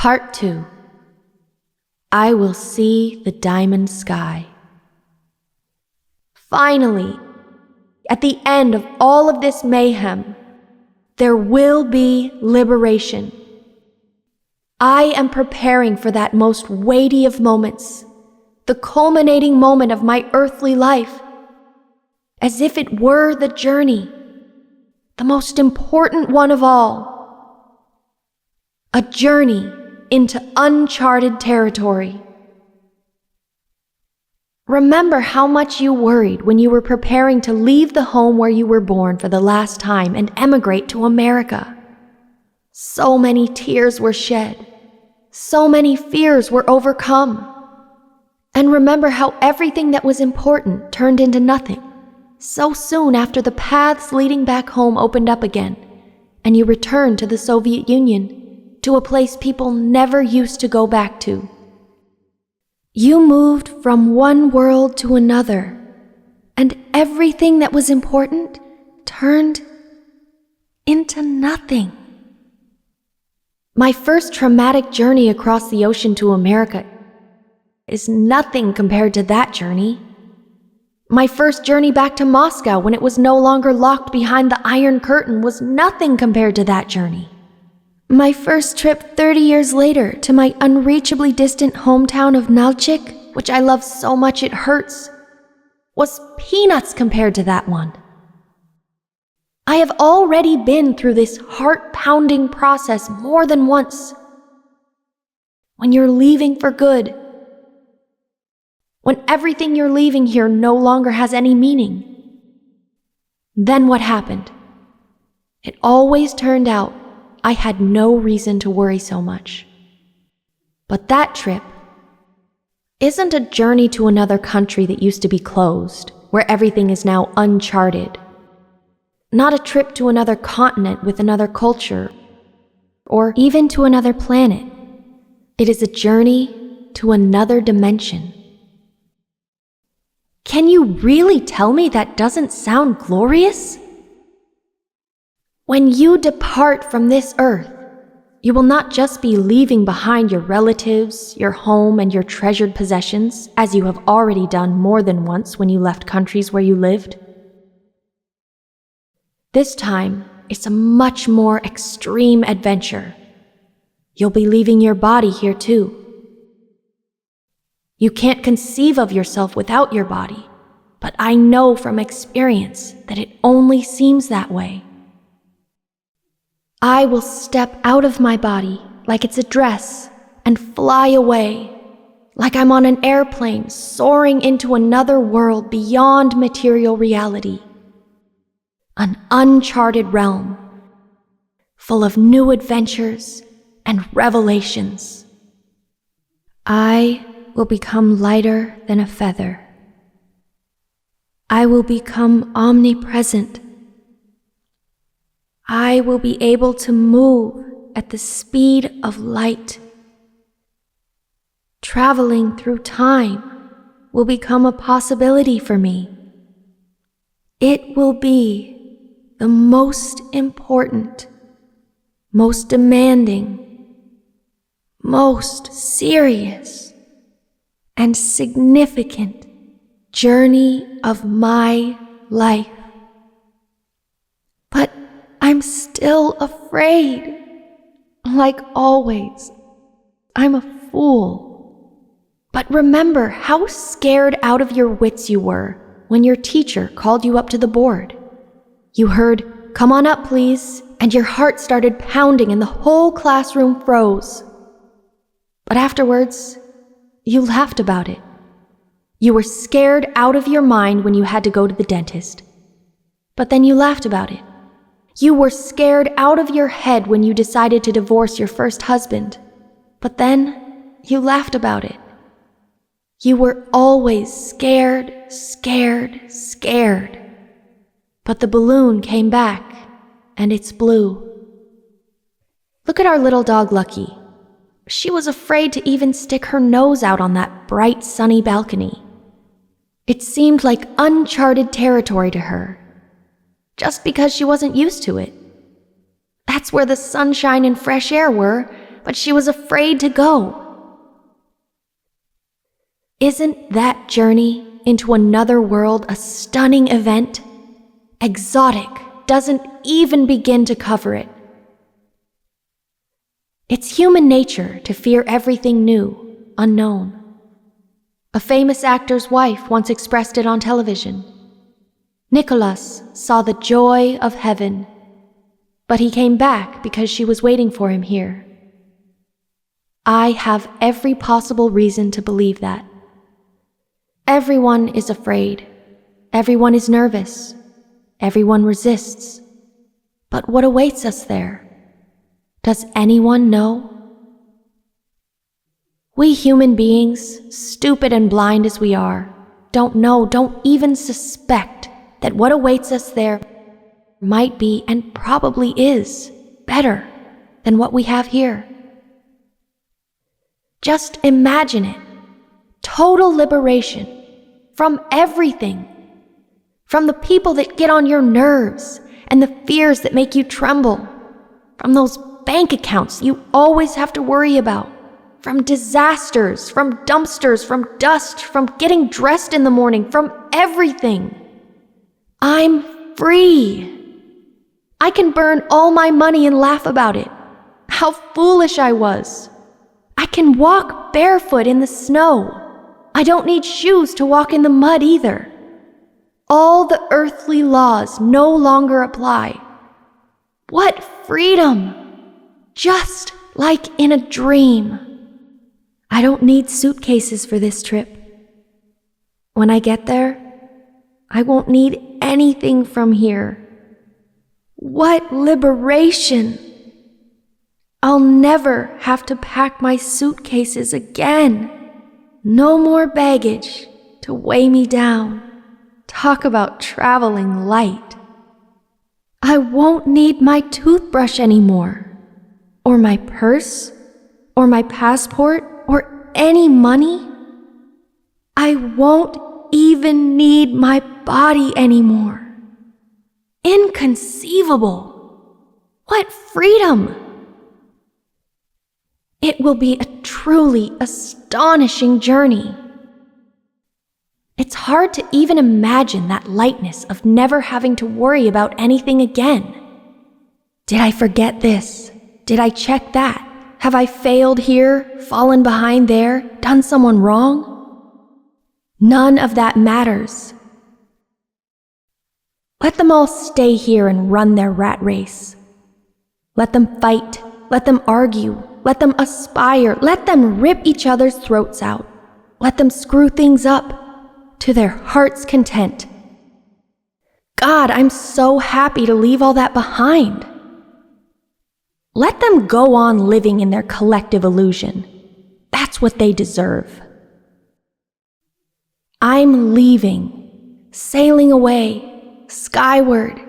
Part 2. I will see the diamond sky. Finally, at the end of all of this mayhem, there will be liberation. I am preparing for that most weighty of moments, the culminating moment of my earthly life, as if it were the journey, the most important one of all. A journey into uncharted territory. Remember how much you worried when you were preparing to leave the home where you were born for the last time and emigrate to America. So many tears were shed. So many fears were overcome. And remember how everything that was important turned into nothing so soon after the paths leading back home opened up again, and you returned to the Soviet Union, to a place people never used to go back to. You moved from one world to another, and everything that was important turned into nothing. My first traumatic journey across the ocean to America is nothing compared to that journey. My first journey back to Moscow when it was no longer locked behind the Iron Curtain was nothing compared to that journey. My first trip 30 years later to my unreachably distant hometown of Nalchik, which I love so much it hurts, was peanuts compared to that one. I have already been through this heart-pounding process more than once. When you're leaving for good, when everything you're leaving here no longer has any meaning, then what happened? It always turned out I had no reason to worry so much. But that trip isn't a journey to another country that used to be closed, where everything is now uncharted. Not a trip to another continent with another culture, or even to another planet. It is a journey to another dimension. Can you really tell me that doesn't sound glorious? When you depart from this earth, you will not just be leaving behind your relatives, your home, and your treasured possessions, as you have already done more than once when you left countries where you lived. This time, it's a much more extreme adventure. You'll be leaving your body here too. You can't conceive of yourself without your body, but I know from experience that it only seems that way. I will step out of my body like it's a dress and fly away, like I'm on an airplane soaring into another world beyond material reality. An uncharted realm, full of new adventures and revelations. I will become lighter than a feather. I will become omnipresent. I will be able to move at the speed of light. Traveling through time will become a possibility for me. It will be the most important, most demanding, most serious, and significant journey of my life. But I'm still afraid. Like always, I'm a fool. But remember how scared out of your wits you were when your teacher called you up to the board. You heard, "Come on up, please," and your heart started pounding and the whole classroom froze. But afterwards, you laughed about it. You were scared out of your mind when you had to go to the dentist. But then you laughed about it. You were scared out of your head when you decided to divorce your first husband. But then you laughed about it. You were always scared. But the balloon came back, and it's blue. Look at our little dog Lucky. She was afraid to even stick her nose out on that bright, sunny balcony. It seemed like uncharted territory to her, just because she wasn't used to it. That's where the sunshine and fresh air were, but she was afraid to go. Isn't that journey into another world a stunning event? Exotic doesn't even begin to cover it. It's human nature to fear everything new, unknown. A famous actor's wife once expressed it on television. Nicholas saw the joy of heaven, but he came back because she was waiting for him here. I have every possible reason to believe that. Everyone is afraid. Everyone is nervous. Everyone resists. But what awaits us there? Does anyone know? We human beings, stupid and blind as we are, don't know, don't even suspect that what awaits us there might be and probably is better than what we have here. Just imagine it. Total liberation from everything. From the people that get on your nerves and the fears that make you tremble. From those bank accounts you always have to worry about. From disasters, from dumpsters, from dust, from getting dressed in the morning, from everything. I'm free. I can burn all my money and laugh about it. How foolish I was. I can walk barefoot in the snow. I don't need shoes to walk in the mud either. All the earthly laws no longer apply. What freedom! Just like in a dream. I don't need suitcases for this trip. When I get there, I won't need anything from here. What liberation! I'll never have to pack my suitcases again. No more baggage to weigh me down. Talk about traveling light. I won't need my toothbrush anymore, or my purse, or my passport, or any money. I won't even need my body anymore. Inconceivable! What freedom! It will be a truly astonishing journey. It's hard to even imagine that lightness of never having to worry about anything again. Did I forget this? Did I check that? Have I failed here, fallen behind there, done someone wrong? None of that matters. Let them all stay here and run their rat race. Let them fight, let them argue, let them aspire, let them rip each other's throats out. Let them screw things up to their heart's content. God, I'm so happy to leave all that behind. Let them go on living in their collective illusion. That's what they deserve. I'm leaving, sailing away, skyward,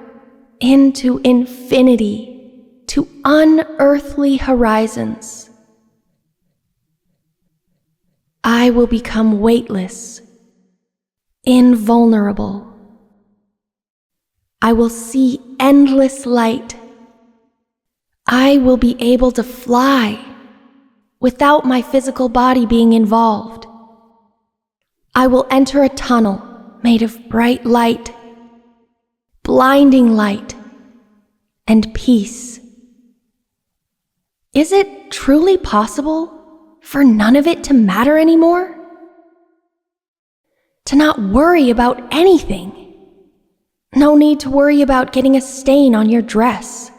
into infinity, to unearthly horizons. I will become weightless, invulnerable. I will see endless light. I will be able to fly without my physical body being involved. I will enter a tunnel made of bright light, blinding light, and peace. Is it truly possible for none of it to matter anymore? To not worry about anything. No need to worry about getting a stain on your dress.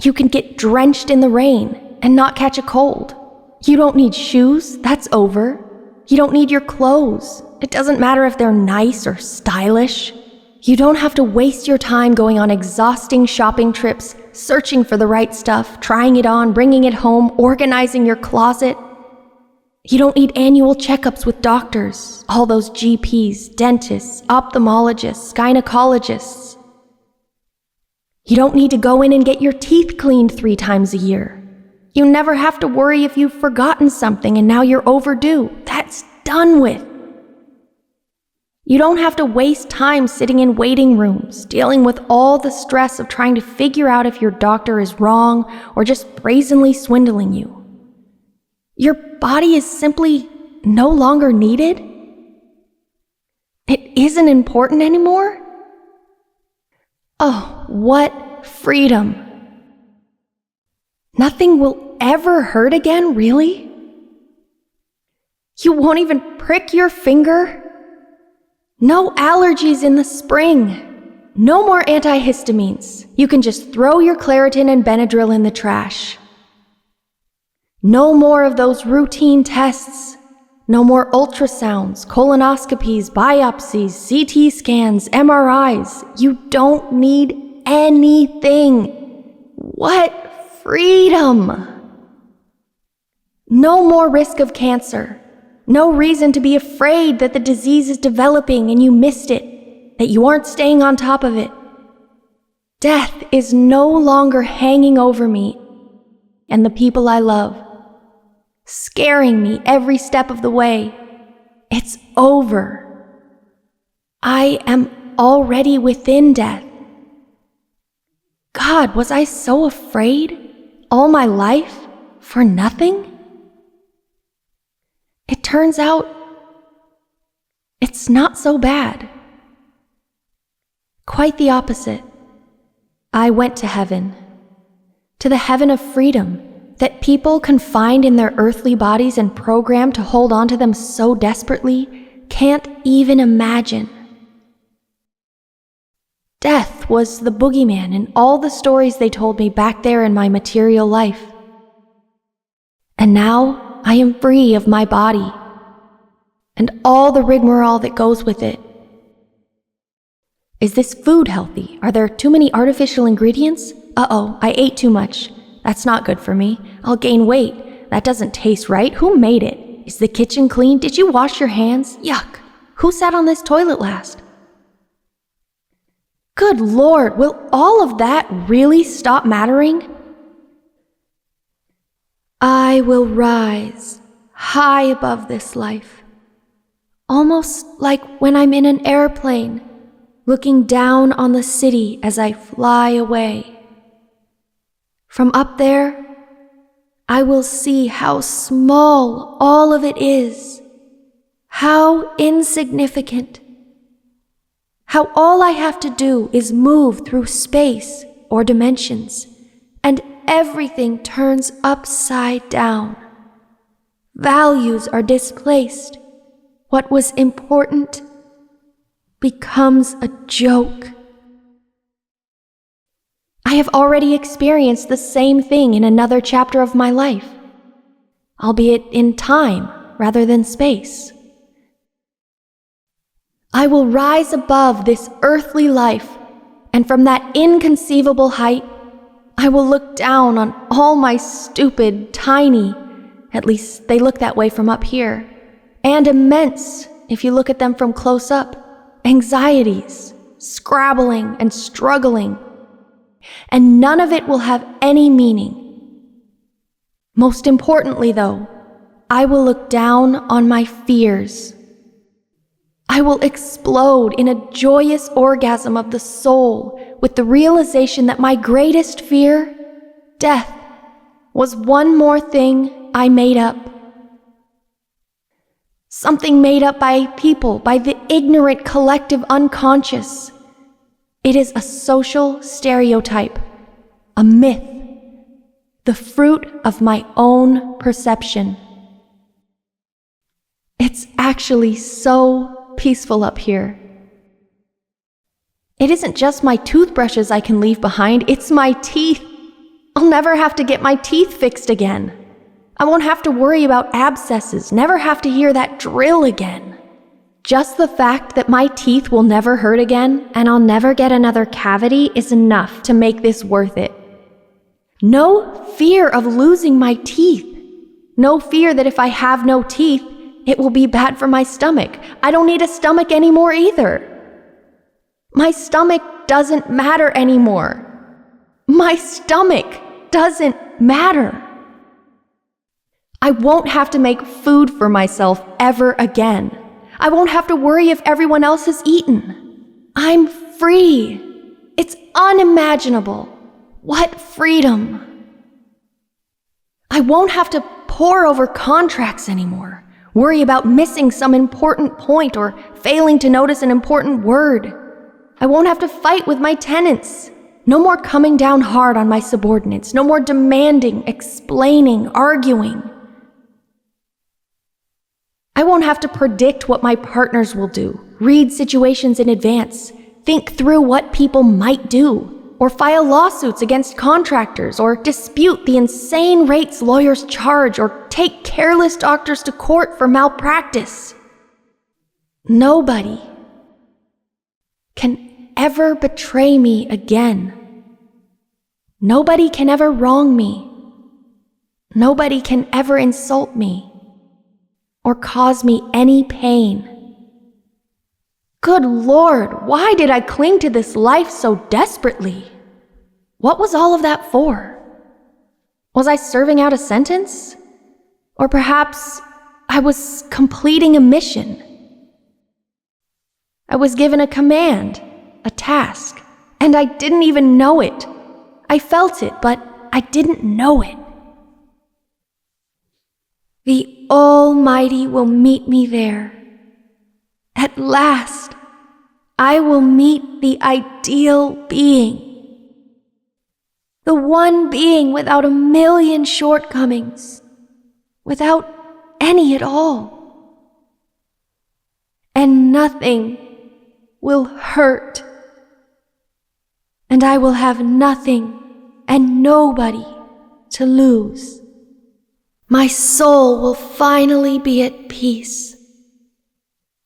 You can get drenched in the rain and not catch a cold. You don't need shoes, that's over. You don't need your clothes. It doesn't matter if they're nice or stylish. You don't have to waste your time going on exhausting shopping trips, searching for the right stuff, trying it on, bringing it home, organizing your closet. You don't need annual checkups with doctors, all those GPs, dentists, ophthalmologists, gynecologists. You don't need to go in and get your teeth cleaned 3 times a year. You never have to worry if you've forgotten something and now you're overdue. That's done with. You don't have to waste time sitting in waiting rooms, dealing with all the stress of trying to figure out if your doctor is wrong or just brazenly swindling you. Your body is simply no longer needed? It isn't important anymore? Oh, what freedom! Nothing will ever hurt again, really? You won't even prick your finger? No allergies in the spring. No more antihistamines. You can just throw your Claritin and Benadryl in the trash. No more of those routine tests. No more ultrasounds, colonoscopies, biopsies, CT scans, MRIs. You don't need anything. What freedom! No more risk of cancer. No reason to be afraid that the disease is developing and you missed it, that you aren't staying on top of it. Death is no longer hanging over me and the people I love, scaring me every step of the way. It's over. I am already within death. God, was I so afraid all my life for nothing? It turns out it's not so bad. Quite the opposite. I went to heaven, to the heaven of freedom that people confined in their earthly bodies and programmed to hold on to them so desperately can't even imagine. Death was the boogeyman in all the stories they told me back there in my material life. And now I am free of my body and all the rigmarole that goes with it. Is this food healthy? Are there too many artificial ingredients? Uh-oh, I ate too much. That's not good for me. I'll gain weight. That doesn't taste right. Who made it? Is the kitchen clean? Did you wash your hands? Yuck. Who sat on this toilet last? Good Lord, will all of that really stop mattering? I will rise high above this life, almost like when I'm in an airplane, looking down on the city as I fly away. From up there, I will see how small all of it is, how insignificant, how all I have to do is move through space or dimensions, and everything turns upside down. Values are displaced. What was important becomes a joke. I have already experienced the same thing in another chapter of my life, albeit in time rather than space. I will rise above this earthly life, and from that inconceivable height, I will look down on all my stupid, tiny, at least they look that way from up here, and immense, if you look at them from close up, anxieties, scrabbling and struggling, and none of it will have any meaning. Most importantly, though, I will look down on my fears. I will explode in a joyous orgasm of the soul with the realization that my greatest fear, death, was one more thing I made up. Something made up by people, by the ignorant collective unconscious. It is a social stereotype, a myth, the fruit of my own perception. It's actually so peaceful up here. It isn't just my toothbrushes I can leave behind, it's my teeth. I'll never have to get my teeth fixed again. I won't have to worry about abscesses, never have to hear that drill again. Just the fact that my teeth will never hurt again and I'll never get another cavity is enough to make this worth it. No fear of losing my teeth. No fear that if I have no teeth, it will be bad for my stomach. I don't need a stomach anymore either. My stomach doesn't matter anymore. My stomach doesn't matter. I won't have to make food for myself ever again. I won't have to worry if everyone else has eaten. I'm free. It's unimaginable. What freedom. I won't have to pore over contracts anymore, worry about missing some important point or failing to notice an important word. I won't have to fight with my tenants. No more coming down hard on my subordinates. No more demanding, explaining, arguing. I won't have to predict what my partners will do, read situations in advance, think through what people might do, or file lawsuits against contractors, or dispute the insane rates lawyers charge, or take careless doctors to court for malpractice. Nobody can ever betray me again. Nobody can ever wrong me. Nobody can ever insult me or cause me any pain. Good Lord, why did I cling to this life so desperately? What was all of that for? Was I serving out a sentence? Or perhaps I was completing a mission. I was given a command, a task, and I didn't even know it. I felt it, but I didn't know it. The Almighty will meet me there. At last, I will meet the ideal being. The one being without a million shortcomings, without any at all. And nothing will hurt. And I will have nothing and nobody to lose. My soul will finally be at peace.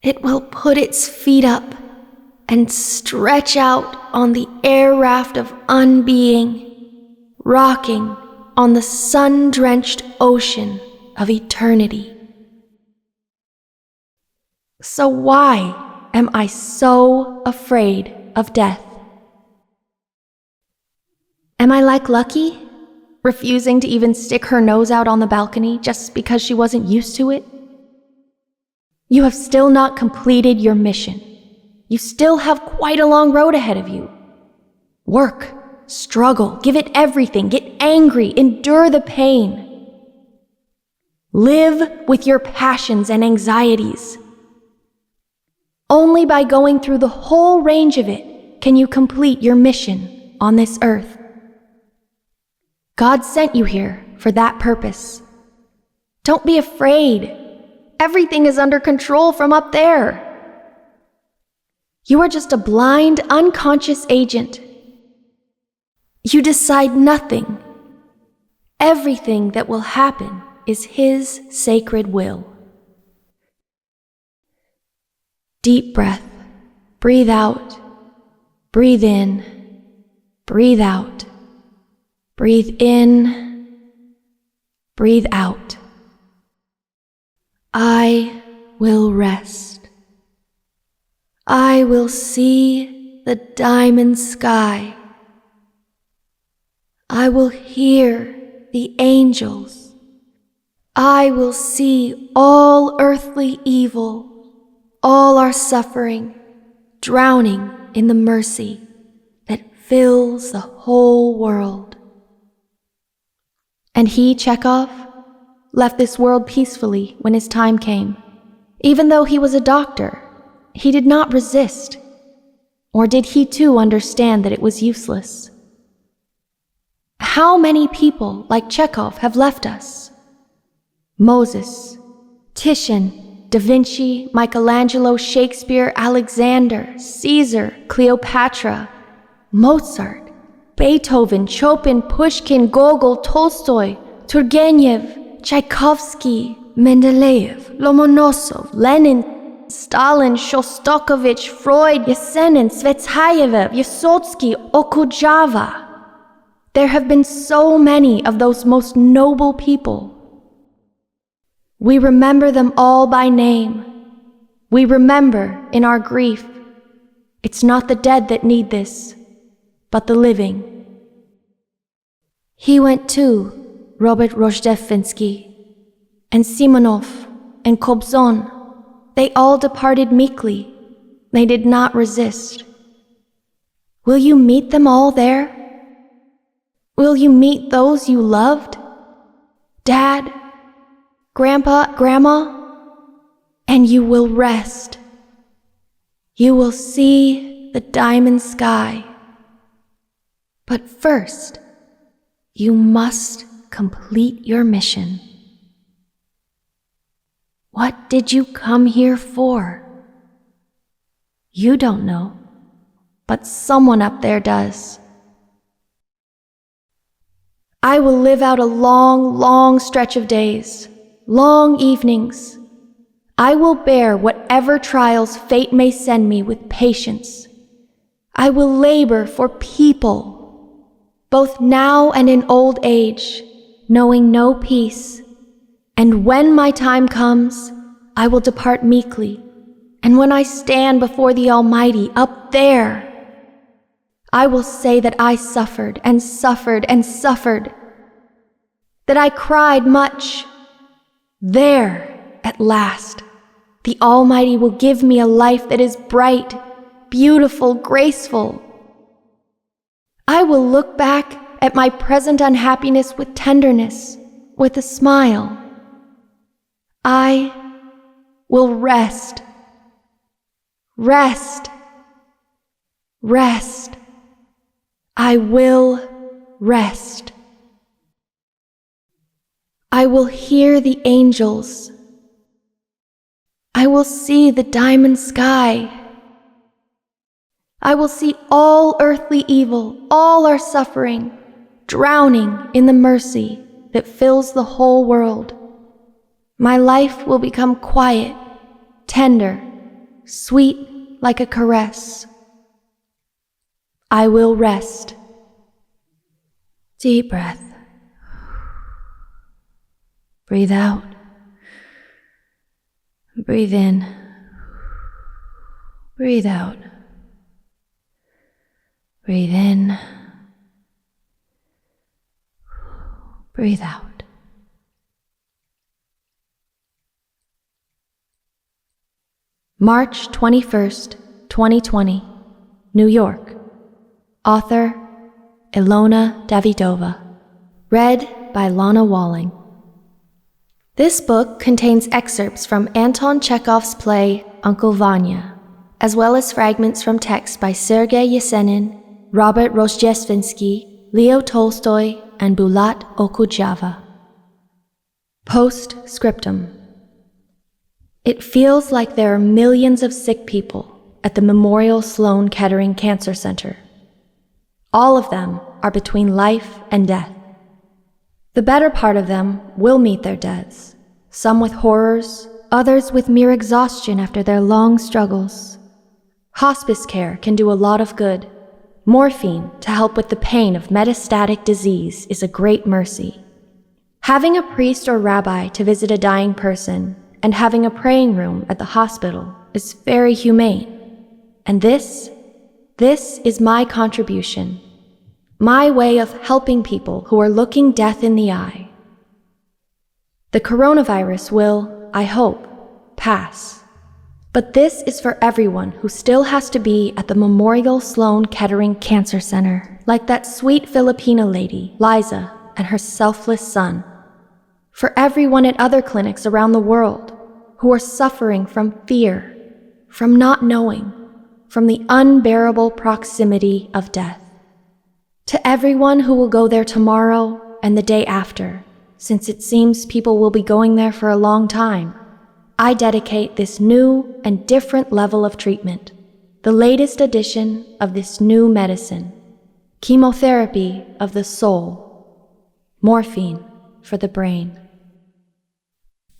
It will put its feet up and stretch out on the air raft of unbeing, rocking on the sun-drenched ocean of eternity. So why am I so afraid of death? Am I like Lucky, refusing to even stick her nose out on the balcony just because she wasn't used to it? You have still not completed your mission. You still have quite a long road ahead of you. Work, struggle, give it everything, get angry, endure the pain. Live with your passions and anxieties. Only by going through the whole range of it can you complete your mission on this earth. God sent you here for that purpose. Don't be afraid. Everything is under control from up there. You are just a blind, unconscious agent. You decide nothing. Everything that will happen is His sacred will. Deep breath. Breathe out. Breathe in. Breathe out. Breathe in. Breathe out. I will rest. I will see the diamond sky. I will hear the angels. I will see all earthly evil, all our suffering, drowning in the mercy that fills the whole world. And he, Chekhov, left this world peacefully when his time came. Even though he was a doctor, he did not resist. Or did he too understand that it was useless? How many people like Chekhov have left us? Moses, Titian, Da Vinci, Michelangelo, Shakespeare, Alexander, Caesar, Cleopatra, Mozart, Beethoven, Chopin, Pushkin, Gogol, Tolstoy, Turgenev, Tchaikovsky, Mendeleev, Lomonosov, Lenin, Stalin, Shostakovich, Freud, Yesenin, Tsvetaeva, Vysotsky, Okudjava. There have been so many of those most noble people. We remember them all by name. We remember in our grief. It's not the dead that need this, but the living. He went too, Robert Rozhdestvenski, and Simonov, and Kobzon. They all departed meekly. They did not resist. Will you meet them all there? Will you meet those you loved? Dad, Grandpa, Grandma, and you will rest. You will see the diamond sky. But first, you must complete your mission. What did you come here for? You don't know, but someone up there does. I will live out a long, long stretch of days, long evenings. I will bear whatever trials fate may send me with patience. I will labor for people, both now and in old age, knowing no peace. And when my time comes, I will depart meekly. And when I stand before the Almighty up there, I will say that I suffered and suffered and suffered, that I cried much. There, at last, the Almighty will give me a life that is bright, beautiful, graceful. I will look back at my present unhappiness with tenderness, with a smile. I will rest. Rest. Rest. I will rest. I will hear the angels. I will see the diamond sky. I will see all earthly evil, all our suffering, drowning in the mercy that fills the whole world. My life will become quiet, tender, sweet like a caress. I will rest. Deep breath. Breathe out. Breathe in. Breathe out. Breathe in. Breathe out. March 21st, 2020, New York. Author, Ilona Davydova. Read by Lana Walling. This book contains excerpts from Anton Chekhov's play Uncle Vanya, as well as fragments from texts by Sergei Yesenin, Robert Rozhdestvensky, Leo Tolstoy, and Bulat Okudjava. Post-scriptum. It feels like there are millions of sick people at the Memorial Sloan Kettering Cancer Center. All of them are between life and death. The better part of them will meet their deaths, some with horrors, others with mere exhaustion after their long struggles. Hospice care can do a lot of good. Morphine to help with the pain of metastatic disease is a great mercy. Having a priest or rabbi to visit a dying person and having a praying room at the hospital is very humane. And this is my contribution, my way of helping people who are looking death in the eye. The coronavirus will, I hope, pass. But this is for everyone who still has to be at the Memorial Sloan Kettering Cancer Center, like that sweet Filipina lady, Liza, and her selfless son. For everyone at other clinics around the world who are suffering from fear, from not knowing, from the unbearable proximity of death. To everyone who will go there tomorrow and the day after, since it seems people will be going there for a long time, I dedicate this new and different level of treatment, the latest edition of this new medicine, chemotherapy of the soul, morphine for the brain.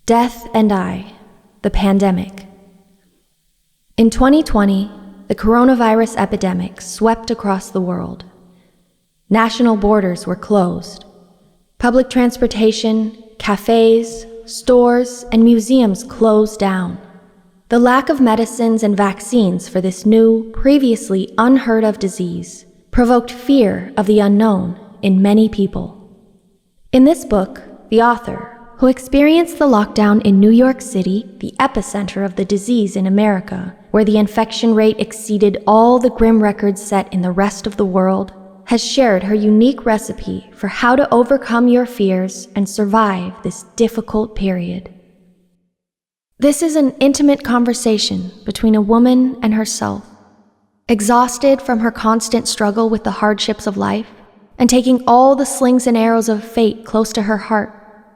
Death and I, the pandemic. In 2020, the coronavirus epidemic swept across the world. National borders were closed. Public transportation, cafes, stores, and museums closed down. The lack of medicines and vaccines for this new, previously unheard of disease provoked fear of the unknown in many people. In this book, the author, who experienced the lockdown in New York City, the epicenter of the disease in America, where the infection rate exceeded all the grim records set in the rest of the world, has shared her unique recipe for how to overcome your fears and survive this difficult period. This is an intimate conversation between a woman and herself. Exhausted from her constant struggle with the hardships of life, and taking all the slings and arrows of fate close to her heart,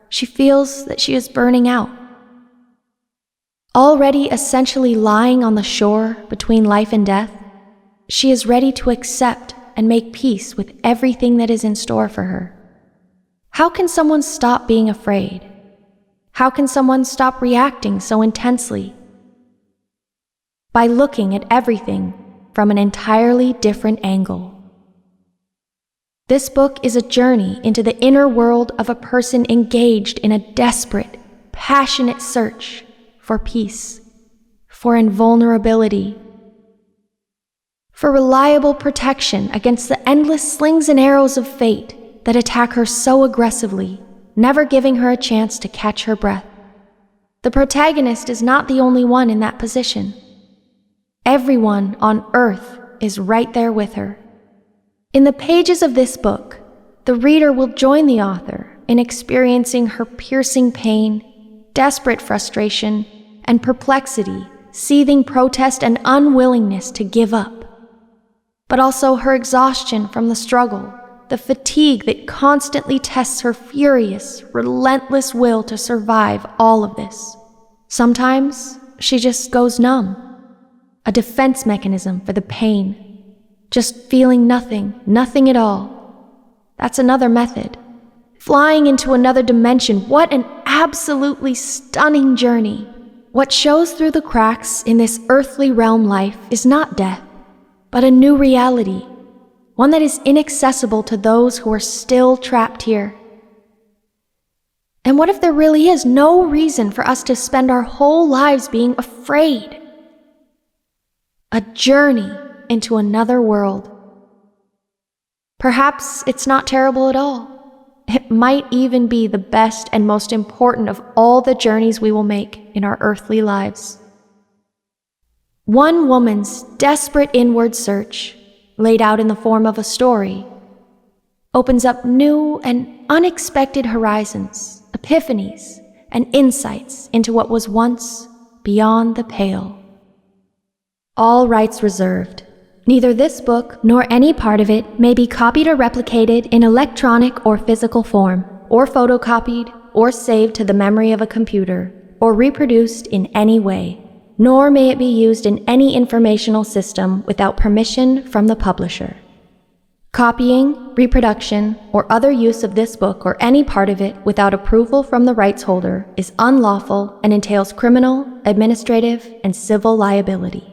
she feels that she is burning out. Already essentially lying on the shore between life and death, she is ready to accept and make peace with everything that is in store for her. How can someone stop being afraid? How can someone stop reacting so intensely? By looking at everything from an entirely different angle. This book is a journey into the inner world of a person engaged in a desperate, passionate search for peace, for invulnerability, for reliable protection against the endless slings and arrows of fate that attack her so aggressively, never giving her a chance to catch her breath. The protagonist is not the only one in that position. Everyone on Earth is right there with her. In the pages of this book, the reader will join the author in experiencing her piercing pain, desperate frustration, and perplexity, seething protest and unwillingness to give up. But also her exhaustion from the struggle, the fatigue that constantly tests her furious, relentless will to survive all of this. Sometimes she just goes numb, a defense mechanism for the pain, just feeling nothing at all. That's another method. Flying into another dimension, what an absolutely stunning journey. What shows through the cracks in this earthly realm life is not death, but a new reality, one that is inaccessible to those who are still trapped here. And what if there really is no reason for us to spend our whole lives being afraid? A journey into another world. Perhaps it's not terrible at all. It might even be the best and most important of all the journeys we will make in our earthly lives. One woman's desperate inward search, laid out in the form of a story, opens up new and unexpected horizons, epiphanies, and insights into what was once beyond the pale. All rights reserved. Neither this book nor any part of it may be copied or replicated in electronic or physical form, or photocopied, or saved to the memory of a computer, or reproduced in any way, nor may it be used in any informational system without permission from the publisher. Copying, reproduction, or other use of this book or any part of it without approval from the rights holder is unlawful and entails criminal, administrative, and civil liability.